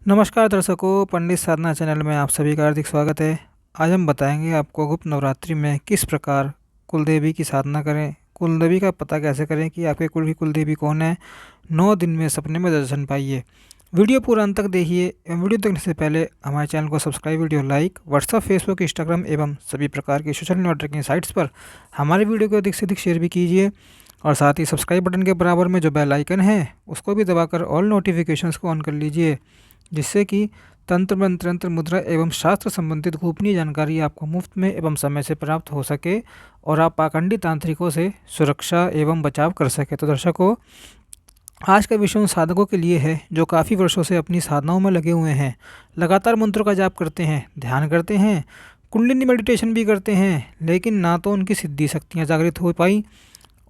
नमस्कार दर्शकों, पंडित साधना चैनल में आप सभी का हार्दिक स्वागत है। आज हम बताएंगे आपको गुप्त नवरात्रि में किस प्रकार कुलदेवी की साधना करें, कुलदेवी का पता कैसे करें कि आपके कुल की कुलदेवी कौन है। 9 दिन में सपने में दर्शन पाइए। वीडियो पूरा अंत तक देखिए एवं वीडियो देखने से पहले हमारे चैनल को subscribe, video like, WhatsApp, Facebook, Instagram एवं सभी प्रकार की सोशल नेटवर्किंग साइट्स पर हमारे वीडियो को अधिक से अधिक शेयर भी कीजिए और साथ ही सब्सक्राइब बटन के बराबर में जो बेल आइकन है उसको भी दबाकर ऑल नोटिफिकेशंस को ऑन कर लीजिए, जिससे कि तंत्र मंत्र तंत्र मुद्रा एवं शास्त्र संबंधित गोपनीय जानकारी आपको मुफ्त में एवं समय से प्राप्त हो सके और आप पाखंडी तांत्रिकों से सुरक्षा एवं बचाव कर सके। तो दर्शकों, आज का विषय उन साधकों के लिए है जो काफ़ी वर्षों से अपनी साधनाओं में लगे हुए हैं, लगातार मंत्रों का जाप करते हैं, ध्यान करते हैं, कुंडलिनी मेडिटेशन भी करते हैं, लेकिन ना तो उनकी सिद्धि शक्तियाँ जागृत हो पाई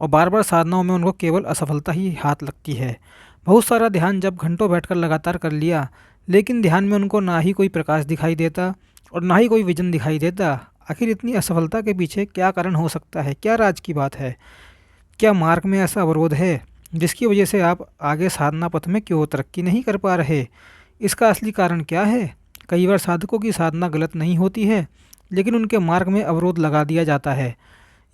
और बार बार साधनाओं में उनको केवल असफलता ही हाथ लगती है। बहुत सारा ध्यान जब घंटों बैठकर लगातार कर लिया, लेकिन ध्यान में उनको ना ही कोई प्रकाश दिखाई देता और ना ही कोई विजन दिखाई देता। आखिर इतनी असफलता के पीछे क्या कारण हो सकता है? क्या राज की बात है? क्या मार्ग में ऐसा अवरोध है जिसकी वजह से आप आगे साधना पथ में क्यों तरक्की नहीं कर पा रहे? इसका असली कारण क्या है? कई बार साधकों की साधना गलत नहीं होती है, लेकिन उनके मार्ग में अवरोध लगा दिया जाता है।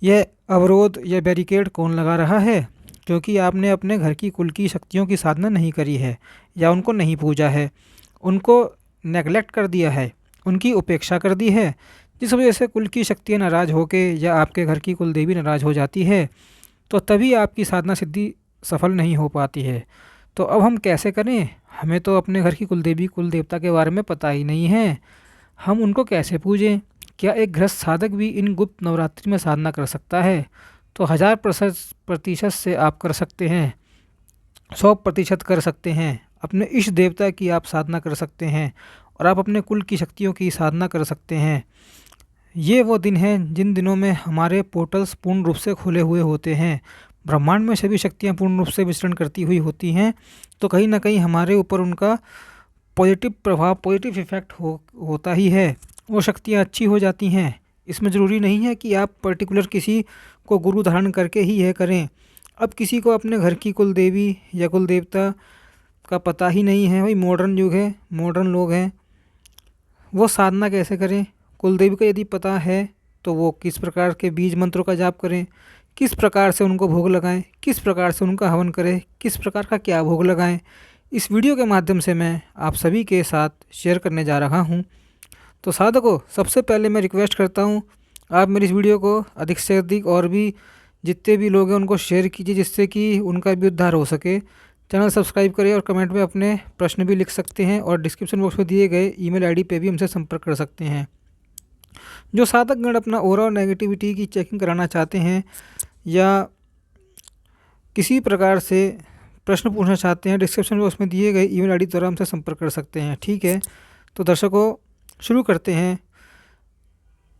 यह अवरोध या बैरिकेड कौन लगा रहा है? क्योंकि आपने अपने घर की कुल की शक्तियों की साधना नहीं करी है या उनको नहीं पूजा है, उनको नेगलेक्ट कर दिया है, उनकी उपेक्षा कर दी है, जिस वजह से कुल की शक्तियाँ नाराज़ होके या आपके घर की कुल देवी नाराज़ हो जाती है, तो तभी आपकी साधना सिद्धि सफल नहीं हो पाती है। तो अब हम कैसे करें? हमें तो अपने घर की कुल देवी कुल देवता के बारे में पता ही नहीं है, हम उनको कैसे पूजें? क्या एक गृहस्थ साधक भी इन गुप्त नवरात्रि में साधना कर सकता है? तो 1000% से आप कर सकते हैं, 100% कर सकते हैं। अपने इष्ट देवता की आप साधना कर सकते हैं और आप अपने कुल की शक्तियों की साधना कर सकते हैं। ये वो दिन हैं जिन दिनों में हमारे पोर्टल्स पूर्ण रूप से खुले हुए होते हैं, ब्रह्मांड में सभी शक्तियाँ पूर्ण रूप से विचरण करती हुई होती हैं। तो कहीं ना कहीं हमारे ऊपर उनका पॉजिटिव प्रभाव, पॉजिटिव इफेक्ट होता ही है। वो शक्तियाँ अच्छी हो जाती हैं। इसमें ज़रूरी नहीं है कि आप पर्टिकुलर किसी को गुरु धारण करके ही यह करें। अब किसी को अपने घर की कुल देवी या कुल देवता का पता ही नहीं है, भाई मॉडर्न युग है, मॉडर्न लोग हैं, वो साधना कैसे करें? कुल देवी का यदि पता है तो वो किस प्रकार के बीज मंत्रों का जाप करें, किस प्रकार से उनको भोग लगाएं, किस प्रकार से उनका हवन करें, किस प्रकार का क्या भोग लगाएं, इस वीडियो के माध्यम से मैं आप सभी के साथ शेयर करने जा रहा हूं। तो साधकों, सबसे पहले मैं रिक्वेस्ट करता हूं, आप मेरी इस वीडियो को अधिक से अधिक और भी जितने भी लोग हैं उनको शेयर कीजिए, जिससे कि उनका भी उद्धार हो सके। चैनल सब्सक्राइब करिए और कमेंट में अपने प्रश्न भी लिख सकते हैं और डिस्क्रिप्शन बॉक्स में दिए गए ईमेल आईडी पे भी हमसे संपर्क कर सकते हैं। जो साधकगण अपना ऑरा और नेगेटिविटी की चेकिंग कराना चाहते हैं या किसी प्रकार से प्रश्न पूछना चाहते हैं, डिस्क्रिप्शन बॉक्स में दिए गए ईमेल आईडी द्वारा हमसे संपर्क कर सकते हैं। ठीक है, तो दर्शकों शुरू करते हैं।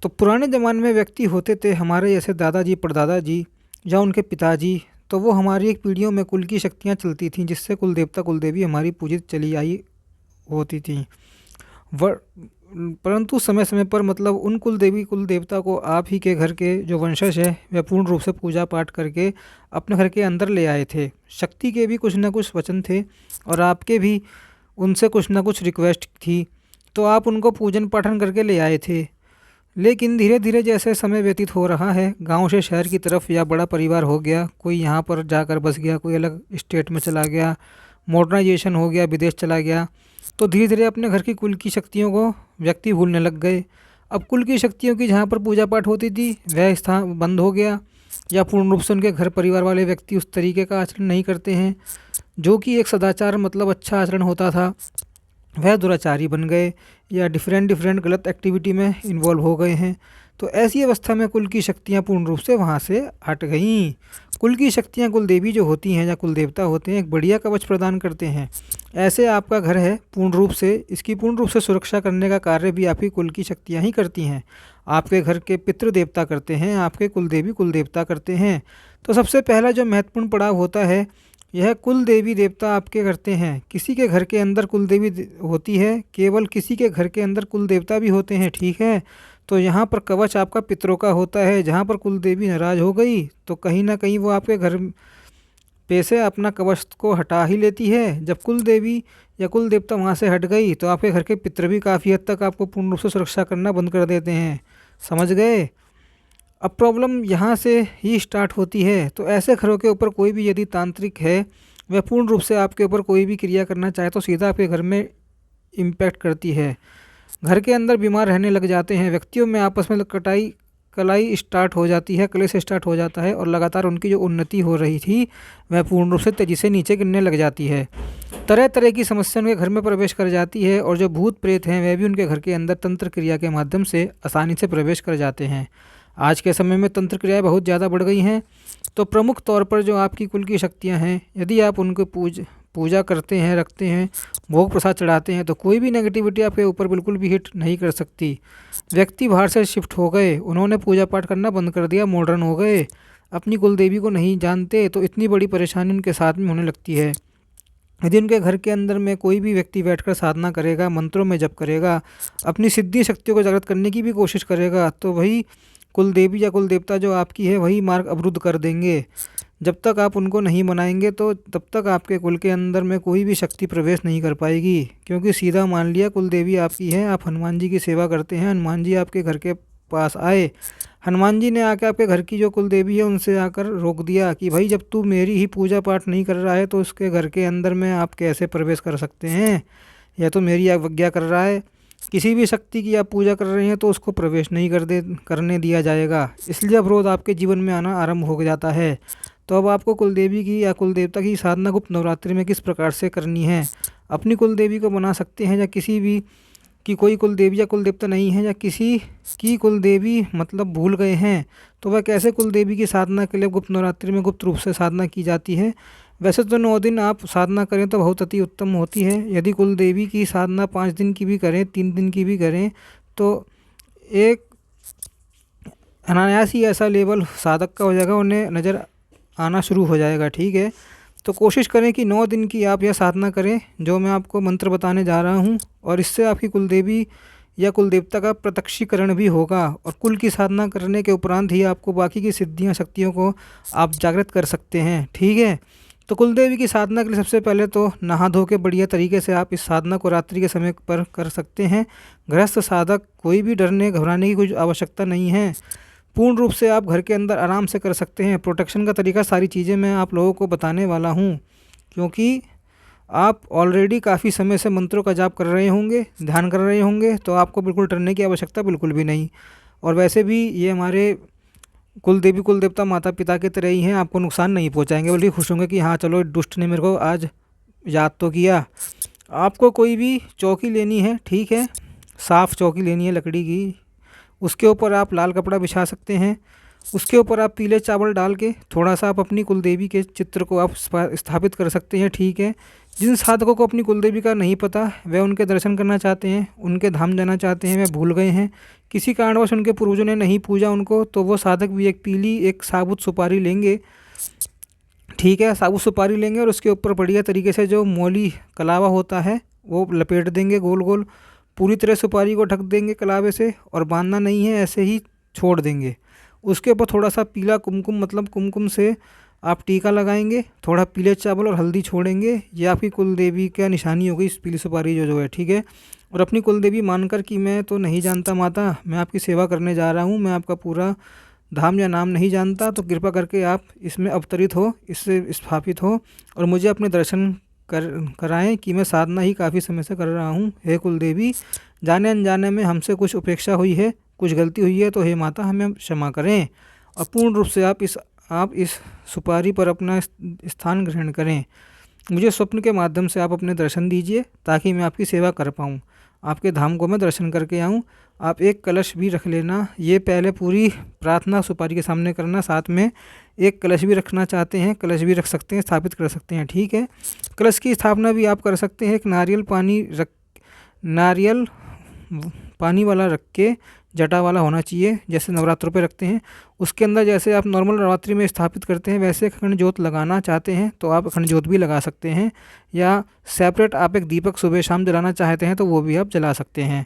तो पुराने ज़माने में व्यक्ति होते थे हमारे जैसे दादाजी, परदादा जी या उनके पिताजी, तो वो हमारी एक पीढ़ियों में कुल की शक्तियाँ चलती थीं, जिससे कुल देवता कुल देवी हमारी पूजित चली आई होती थी। परंतु समय समय पर मतलब उन कुल देवी कुल देवता को आप ही के घर के जो वंशज है वह पूर्ण रूप से पूजा पाठ करके अपने घर के अंदर ले आए थे। शक्ति के भी कुछ ना कुछ वचन थे और आपके भी उनसे कुछ ना कुछ रिक्वेस्ट थी, तो आप उनको पूजन पाठन करके ले आए थे। लेकिन धीरे धीरे जैसे समय व्यतीत हो रहा है, गांव से शहर की तरफ या बड़ा परिवार हो गया, कोई यहाँ पर जाकर बस गया, कोई अलग स्टेट में चला गया, मॉडर्नाइजेशन हो गया, विदेश चला गया, तो धीरे धीरे अपने घर की कुल की शक्तियों को व्यक्ति भूलने लग गए। अब कुल की शक्तियों की जहाँ पर पूजा पाठ होती थी वह स्थान बंद हो गया, या पूर्ण रूप से उनके घर परिवार वाले व्यक्ति उस तरीके का आचरण नहीं करते हैं जो कि एक सदाचार मतलब अच्छा आचरण होता था, वह दुराचारी बन गए या डिफरेंट डिफरेंट गलत एक्टिविटी में इन्वॉल्व हो गए हैं। तो ऐसी अवस्था में कुल की शक्तियाँ पूर्ण रूप से वहाँ से हट गईं। कुल की शक्तियाँ कुल देवी जो होती हैं या कुल देवता होते हैं एक बढ़िया कवच प्रदान करते हैं। ऐसे आपका घर है, पूर्ण रूप से इसकी पूर्ण रूप से सुरक्षा करने का कार्य भी आपकी कुल की शक्तियाँ ही करती हैं। आपके घर के पितृ देवता करते हैं, आपके कुल देवी कुल देवता करते हैं। तो सबसे पहला जो महत्वपूर्ण पड़ाव होता है यह कुल देवी देवता आपके करते हैं। किसी के घर के अंदर कुल देवी होती है, केवल किसी के घर के अंदर कुल देवता भी होते हैं। ठीक है, तो यहाँ पर कवच आपका पितरों का होता है। जहाँ पर कुल देवी नाराज़ हो गई तो कहीं ना कहीं वो आपके घर पे से अपना कवच को हटा ही लेती है। जब कुल देवी या कुल देवता वहाँ से हट गई तो आपके घर के पितृ भी काफ़ी हद तक आपको पूर्ण रूप से सुरक्षा करना बंद कर देते हैं। समझ गए? अब प्रॉब्लम यहाँ से ही स्टार्ट होती है। तो ऐसे घरों के ऊपर कोई भी यदि तांत्रिक है वह पूर्ण रूप से आपके ऊपर कोई भी क्रिया करना चाहे तो सीधा आपके घर में इम्पैक्ट करती है। घर के अंदर बीमार रहने लग जाते हैं, व्यक्तियों में आपस में कलाई स्टार्ट हो जाती है, कलेश स्टार्ट हो जाता है और लगातार उनकी जो उन्नति हो रही थी वह पूर्ण रूप से तेज़ी से नीचे गिरने लग जाती है। तरह तरह की समस्या उनके घर में प्रवेश कर जाती है और जो भूत प्रेत हैं वह भी उनके घर के अंदर तंत्र क्रिया के माध्यम से आसानी से प्रवेश कर जाते हैं। आज के समय में तंत्र क्रियाएँ बहुत ज़्यादा बढ़ गई हैं। तो प्रमुख तौर पर जो आपकी कुल की शक्तियाँ हैं, यदि आप उनको पूजा करते हैं, रखते हैं, भोग प्रसाद चढ़ाते हैं तो कोई भी नेगेटिविटी आपके ऊपर बिल्कुल भी हिट नहीं कर सकती। व्यक्ति बाहर से शिफ्ट हो गए, उन्होंने पूजा पाठ करना बंद कर दिया, मॉडर्न हो गए, अपनी कुल देवी को नहीं जानते तो इतनी बड़ी परेशानी उनके साथ में होने लगती है। यदि उनके घर के अंदर में कोई भी व्यक्ति बैठकर साधना करेगा, मंत्रों में जप करेगा, अपनी सिद्धि शक्तियों को जागृत करने की भी कोशिश करेगा तो वही कुल देवी या कुल देवता जो आपकी है वही मार्ग अवरुद्ध कर देंगे। जब तक आप उनको नहीं मनाएंगे तो तब तक आपके कुल के अंदर में कोई भी शक्ति प्रवेश नहीं कर पाएगी। क्योंकि सीधा मान लिया कुल देवी आपकी है, आप हनुमान जी की सेवा करते हैं, हनुमान जी आपके घर के पास आए, हनुमान जी ने आके आपके घर की जो कुल देवी है उनसे आकर रोक दिया कि भाई जब तू मेरी ही पूजा पाठ नहीं कर रहा है तो उसके घर के अंदर में आप कैसे प्रवेश कर सकते हैं, या तो मेरी अवज्ञा कर रहा है। किसी भी शक्ति की आप पूजा कर रहे हैं तो उसको प्रवेश नहीं करने दिया जाएगा। इसलिए अवरोध आपके जीवन में आना आरंभ हो जाता है। तो अब आपको कुल देवी की या कुल देवता की साधना गुप्त नवरात्रि में किस प्रकार से करनी है। अपनी कुल देवी को बना सकते हैं या किसी भी की कोई कुल देवी या कुल देवता नहीं है या किसी की कुल देवी मतलब भूल गए हैं तो वह कैसे कुल देवी की साधना के लिए गुप्त नवरात्रि में गुप्त रूप से साधना की जाती है। वैसे तो 9 दिन आप साधना करें तो बहुत अति उत्तम होती है। यदि कुल देवी की साधना 5 दिन की भी करें, 3 दिन की भी करें तो एक अनायास ही ऐसा लेवल साधक का हो जाएगा, उन्हें नज़र आना शुरू हो जाएगा। ठीक है, तो कोशिश करें कि 9 दिन की आप यह साधना करें जो मैं आपको मंत्र बताने जा रहा हूँ, और इससे आपकी कुल देवी या कुल देवता का प्रत्यक्षीकरण भी होगा। और कुल की साधना करने के उपरांत ही आपको बाकी की सिद्धियाँ शक्तियों को आप जागृत कर सकते हैं। ठीक है, तो कुल देवी की साधना के लिए सबसे पहले तो नहा धो के बढ़िया तरीके से आप इस साधना को रात्रि के समय पर कर सकते हैं। गृहस्थ साधक कोई भी डरने घबराने की कोई आवश्यकता नहीं है, पूर्ण रूप से आप घर के अंदर आराम से कर सकते हैं। प्रोटेक्शन का तरीका सारी चीज़ें मैं आप लोगों को बताने वाला हूँ, क्योंकि आप ऑलरेडी काफ़ी समय से मंत्रों का जाप कर रहे होंगे, ध्यान कर रहे होंगे, तो आपको बिल्कुल डरने की आवश्यकता बिल्कुल भी नहीं। और वैसे भी ये हमारे कुल देवी कुल देवता माता पिता के तरह ही हैं, आपको नुकसान नहीं पहुंचाएंगे, बल्कि खुश होंगे कि हाँ चलो दुष्ट ने मेरे को आज याद तो किया। आपको कोई भी चौकी लेनी है, ठीक है, साफ़ चौकी लेनी है लकड़ी की, उसके ऊपर आप लाल कपड़ा बिछा सकते हैं, उसके ऊपर आप पीले चावल डाल के थोड़ा सा आप अपनी कुल देवी के चित्र को आप स्थापित कर सकते हैं। ठीक है, जिन साधकों को अपनी कुल देवी का नहीं पता, वह उनके दर्शन करना चाहते हैं, उनके धाम जाना चाहते हैं, वह भूल गए हैं, किसी कारणवश उनके पूर्वजों ने नहीं पूजा उनको, तो वो साधक भी एक साबुत सुपारी लेंगे। ठीक है, साबुत सुपारी लेंगे और उसके ऊपर बढ़िया तरीके से जो मौली कलावा होता है वो लपेट देंगे गोल गोल, पूरी तरह सुपारी को ढक देंगे कलावे से, और बांधना नहीं है, ऐसे ही छोड़ देंगे। उसके ऊपर थोड़ा सा पीला कुमकुम मतलब कुमकुम से आप टीका लगाएंगे, थोड़ा पीले चावल और हल्दी छोड़ेंगे। ये आपकी कुल देवी का निशानी होगी, इस पीली सुपारी जो है। ठीक है, और अपनी कुल देवी मानकर कि मैं तो नहीं जानता माता, मैं आपकी सेवा करने जा रहा हूँ, मैं आपका पूरा धाम या नाम नहीं जानता, तो कृपा करके आप इसमें अवतरित हो, इससे स्थापित हो और मुझे अपने दर्शन कराएं कि मैं साधना ही काफ़ी समय से कर रहा हूँ। हे कुल देवी, जाने अनजाने में हमसे कुछ उपेक्षा हुई है, कुछ गलती हुई है तो हे माता हमें क्षमा करें। और पूर्ण रूप से आप इस सुपारी पर अपना स्थान ग्रहण करें। मुझे स्वप्न के माध्यम से आप अपने दर्शन दीजिए ताकि मैं आपकी सेवा कर पाऊँ, आपके धाम को मैं दर्शन करके आऊँ। आप एक कलश भी रख लेना, ये पहले पूरी प्रार्थना सुपारी के सामने करना, साथ में एक कलश भी रखना चाहते हैं, कलश भी रख सकते हैं, स्थापित कर सकते हैं। ठीक है, कलश की स्थापना भी आप कर सकते हैं। एक नारियल पानी वाला रख के, जटा वाला होना चाहिए, जैसे नवरात्रों पे रखते हैं। उसके अंदर जैसे आप नॉर्मल नवरात्रि में स्थापित करते हैं वैसे अखंड ज्योत लगाना चाहते हैं तो आप अखंड ज्योत भी लगा सकते हैं, या सेपरेट आप एक दीपक सुबह शाम जलाना चाहते हैं तो वो भी आप जला सकते हैं।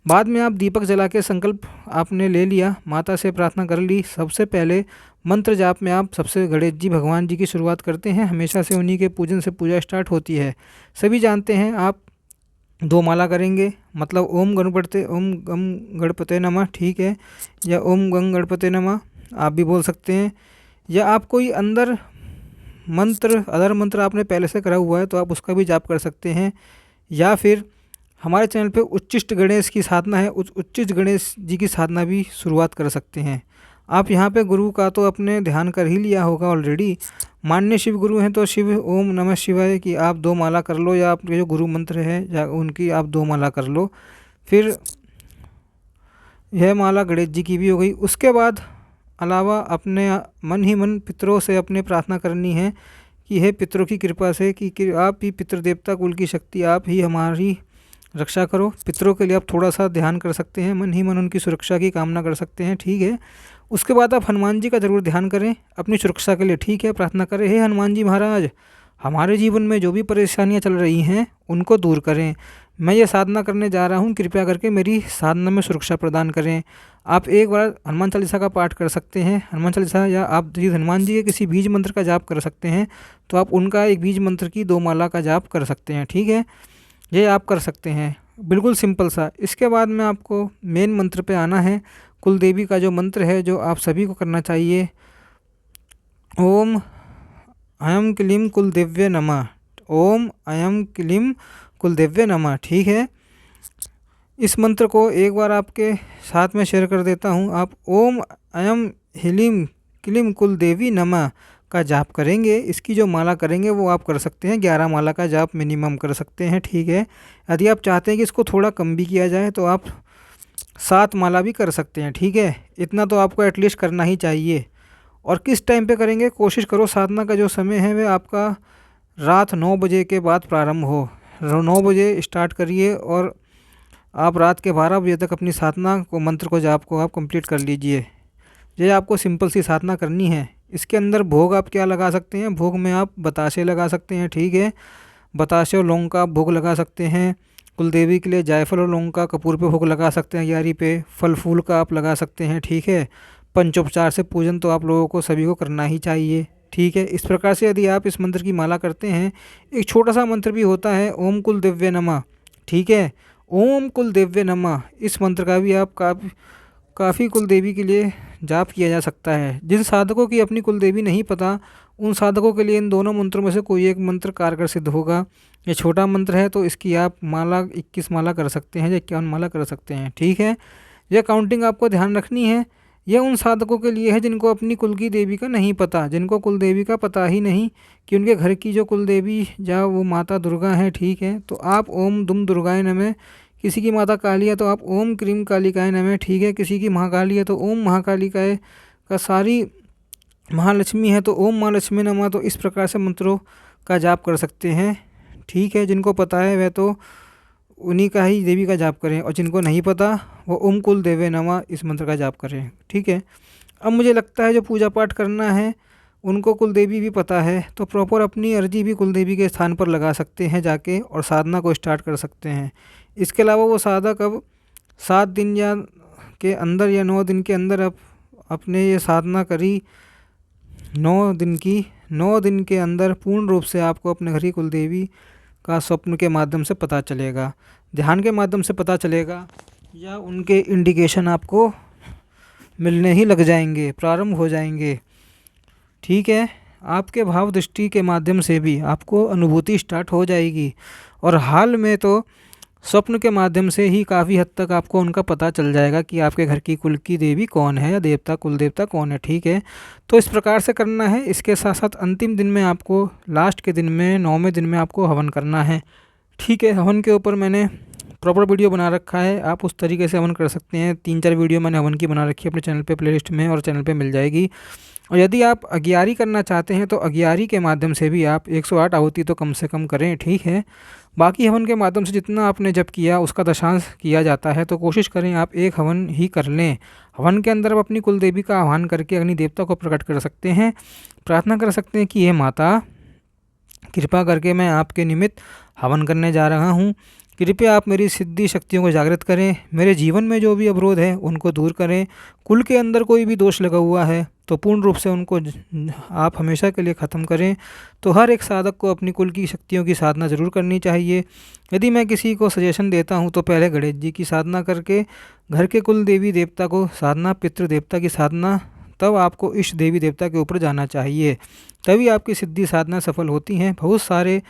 बाद में आप दीपक जला के संकल्प आपने ले लिया, माता से प्रार्थना कर ली, सबसे पहले मंत्र जाप में आप सबसे गणेश जी भगवान जी की शुरुआत करते हैं, हमेशा से उन्हीं के पूजन से पूजा स्टार्ट होती है। सभी जानते हैं आप 2 माला करेंगे, मतलब ओम गम गणपते नमः, ठीक है, या ओम गंग गणपते नमः आप भी बोल सकते हैं। या आप कोई अंदर मंत्र अदर मंत्र आपने पहले से करा हुआ है तो आप उसका भी जाप कर सकते हैं। या फिर हमारे चैनल पे उच्चिष्ट गणेश की साधना है, उस उच्चिष्ट गणेश जी की साधना भी शुरुआत कर सकते हैं आप। यहाँ पे गुरु का तो अपने ध्यान कर ही लिया होगा ऑलरेडी। मान्य शिव गुरु हैं तो शिव ओम नमः शिवाय की आप 2 माला कर लो, या आपके जो गुरु मंत्र है या उनकी आप 2 माला कर लो। फिर यह माला गणेश जी की भी हो गई। उसके बाद अलावा अपने मन ही मन पितरों से अपने प्रार्थना करनी है कि हे पितरों की कृपा से कि आप ही पितृ देवता कुल की शक्ति, आप ही हमारी रक्षा करो। पितरों के लिए आप थोड़ा सा ध्यान कर सकते हैं, मन ही मन उनकी सुरक्षा की कामना कर सकते हैं, ठीक है। उसके बाद आप हनुमान जी का ज़रूर ध्यान करें अपनी सुरक्षा के लिए, ठीक है। प्रार्थना करें, हे हनुमान जी महाराज, हमारे जीवन में जो भी परेशानियां चल रही हैं उनको दूर करें। मैं ये साधना करने जा रहा हूँ, कृपया करके मेरी साधना में सुरक्षा प्रदान करें। आप एक बार हनुमान चालीसा का पाठ कर सकते हैं, हनुमान चालीसा, या आप यदि हनुमान जी के किसी बीज मंत्र का जाप कर सकते हैं तो आप उनका एक बीज मंत्र की 2 माला का जाप कर सकते हैं, ठीक है। ये आप कर सकते हैं, बिल्कुल सिंपल सा। इसके बाद में आपको मेन मंत्र पे आना है। कुल देवी का जो मंत्र है जो आप सभी को करना चाहिए, ओम अयम क्लीम कुल देव्य नमः, ओम अयम क्लीम कुल देव्य नमः, ठीक है। इस मंत्र को एक बार आपके साथ में शेयर कर देता हूँ। आप ओम अयम ह्लीम क्लीम कुल देवी नमः का जाप करेंगे। इसकी जो माला करेंगे वो आप कर सकते हैं, 11 माला का जाप मिनिमम कर सकते हैं, ठीक है। यदि आप चाहते हैं कि इसको थोड़ा कम भी किया जाए तो आप 7 माला भी कर सकते हैं, ठीक है। इतना तो आपको एटलीस्ट करना ही चाहिए। और किस टाइम पे करेंगे, कोशिश करो साधना का जो समय है वह आपका रात 9 बजे के बाद प्रारंभ हो। 9 बजे स्टार्ट करिए और आप रात के 12 बजे तक अपनी साधना को, मंत्र को, जाप को आप कंप्लीट कर लीजिए। ये आपको सिंपल सी साधना करनी है। इसके अंदर भोग आप क्या लगा सकते हैं, भोग में आप बताशे लगा सकते हैं, ठीक है। बताशे और लौंग का आप भोग लगा सकते हैं। कुल देवी के लिए जायफल और लौंग का कपूर पे भोग लगा सकते हैं, ग्यारी पे फल फूल का आप लगा सकते हैं, ठीक है। पंचोपचार से पूजन तो आप लोगों को सभी को करना ही चाहिए, ठीक है। इस प्रकार से यदि आप इस मंत्र की माला करते हैं, एक छोटा सा मंत्र भी होता है ओम कुल देव्य नमः, ठीक है। ओम कुल देव्य नमः, इस मंत्र का भी आप काफ़ी कुल देवी के लिए जाप किया जा सकता है। जिन साधकों की अपनी कुल देवी नहीं पता उन साधकों के लिए इन दोनों मंत्रों में से कोई एक मंत्र कारगर सिद्ध होगा। ये छोटा मंत्र है तो इसकी आप माला 21 माला कर सकते हैं या 51 माला कर सकते हैं, ठीक है। यह काउंटिंग आपको ध्यान रखनी है। यह उन साधकों के लिए है जिनको अपनी कुल की देवी का नहीं पता, जिनको कुल देवी का पता ही नहीं कि उनके घर की जो कुल देवी या वो माता दुर्गा है, ठीक है। तो आप ओम दुम दुर्गाय नमः, किसी की माता काली है तो आप ओम क्रीम कालिकाय नमः, ठीक है। किसी की महाकाली है तो ओम महाकालिकाय का, सारी महालक्ष्मी है तो ओम महालक्ष्मी नमः। तो इस प्रकार से मंत्रों का जाप कर सकते हैं, ठीक है। जिनको पता है वह तो उन्हीं का ही देवी का जाप करें, और जिनको नहीं पता वो ओम कुल देवे नमः इस मंत्र का जाप करें, ठीक है। अब मुझे लगता है जो पूजा पाठ करना है उनको कुल देवी भी पता है, तो प्रॉपर अपनी अर्जी भी कुल देवी के स्थान पर लगा सकते हैं जाके, और साधना को स्टार्ट कर सकते हैं। इसके अलावा वो साधक अब 7 दिन या के अंदर या 9 दिन के अंदर अब अपने ये साधना करी 9 दिन के अंदर पूर्ण रूप से आपको अपने घर की कुल देवी का स्वप्न के माध्यम से पता चलेगा, ध्यान के माध्यम से पता चलेगा, या उनके इंडिकेशन आपको मिलने ही लग जाएंगे, प्रारंभ हो जाएंगे, ठीक है। आपके भाव दृष्टि के माध्यम से भी आपको अनुभूति स्टार्ट हो जाएगी, और हाल में तो स्वप्न के माध्यम से ही काफ़ी हद तक आपको उनका पता चल जाएगा कि आपके घर की कुल की देवी कौन है या देवता, कुल देवता कौन है, ठीक है। तो इस प्रकार से करना है। इसके साथ साथ अंतिम दिन में आपको, लास्ट के दिन में, 9वें दिन में आपको हवन करना है, ठीक है। हवन के ऊपर मैंने प्रॉपर वीडियो बना रखा है, आप उस तरीके से हवन कर सकते हैं। 3-4 वीडियो मैंने हवन की बना रखी है अपने चैनल पे, प्लेलिस्ट में और चैनल पे मिल जाएगी। और यदि आप अगियारी करना चाहते हैं तो अगियारी के माध्यम से भी आप 108 आहुति तो कम से कम करें, ठीक है। बाकी हवन के माध्यम से जितना आपने जब किया उसका दशांश किया जाता है, तो कोशिश करें आप एक हवन ही कर लें। हवन के अंदर आप अपनी कुल देवी का आह्वान करके अग्नि देवता को प्रकट कर सकते हैं, प्रार्थना कर सकते हैं कि हे माता, कृपा करके मैं आपके निमित्त हवन करने जा रहा हूँ, कृपया आप मेरी सिद्धि शक्तियों को जागृत करें, मेरे जीवन में जो भी अवरोध है उनको दूर करें। कुल के अंदर कोई भी दोष लगा हुआ है तो पूर्ण रूप से उनको आप हमेशा के लिए ख़त्म करें। तो हर एक साधक को अपनी कुल की शक्तियों की साधना ज़रूर करनी चाहिए। यदि मैं किसी को सजेशन देता हूँ तो पहले गणेश जी की साधना करके घर के कुल देवी देवता को साधना, पितृ देवता की साधना, तब आपको इष्ट देवी देवता के ऊपर जाना चाहिए, तभी आपकी सिद्धि साधना सफल होती हैं। बहुत सारे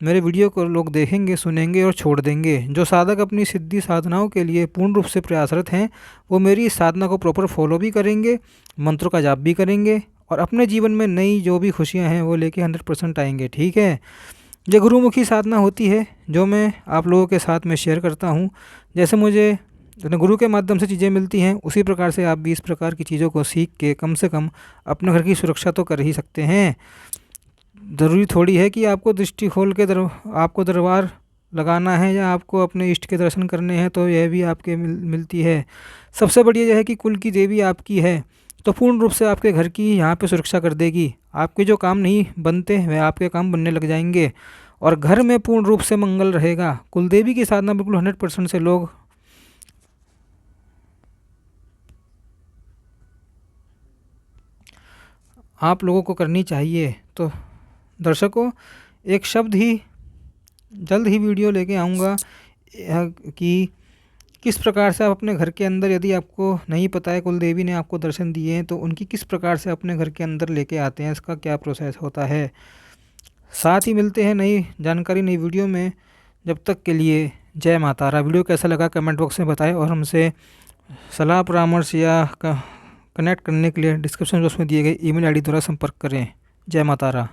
मेरे वीडियो को लोग देखेंगे, सुनेंगे और छोड़ देंगे। जो साधक अपनी सिद्धि साधनाओं के लिए पूर्ण रूप से प्रयासरत हैं वो मेरी इस साधना को प्रॉपर फॉलो भी करेंगे, मंत्रों का जाप भी करेंगे और अपने जीवन में नई जो भी खुशियां हैं वो लेके 100% आएंगे। ठीक है। ये गुरुमुखी साधना होती है जो मैं आप लोगों के साथ में शेयर करता हूँ। जैसे मुझे अपने गुरु के माध्यम से चीज़ें मिलती हैं उसी प्रकार से आप भी इस प्रकार की चीज़ों को सीख के कम से कम अपने घर की सुरक्षा तो कर ही सकते हैं। ज़रूरी थोड़ी है कि आपको दृष्टि खोल के आपको दरबार लगाना है या आपको अपने इष्ट के दर्शन करने हैं तो यह भी आपके मिलती है। सबसे बढ़िया यह है कि कुल की देवी आपकी है तो पूर्ण रूप से आपके घर की यहाँ पे सुरक्षा कर देगी। आपके जो काम नहीं बनते वह आपके काम बनने लग जाएंगे और घर में पूर्ण रूप से मंगल रहेगा। कुल देवी की साधना बिल्कुल 100% से लोग आप लोगों को करनी चाहिए। तो दर्शकों, एक शब्द ही जल्द ही वीडियो लेके आऊँगा कि किस प्रकार से आप अपने घर के अंदर, यदि आपको नहीं पता है कुल देवी ने आपको दर्शन दिए हैं तो उनकी किस प्रकार से अपने घर के अंदर लेके आते हैं, इसका क्या प्रोसेस होता है। साथ ही मिलते हैं नई जानकारी नई वीडियो में। जब तक के लिए जय माता रा। वीडियो कैसा लगा कमेंट बॉक्स में बताएं और हमसे सलाह परामर्श या कनेक्ट करने के लिए डिस्क्रिप्शन बॉक्स में दिए गए ईमेल आईडी द्वारा संपर्क करें। जय माता रा।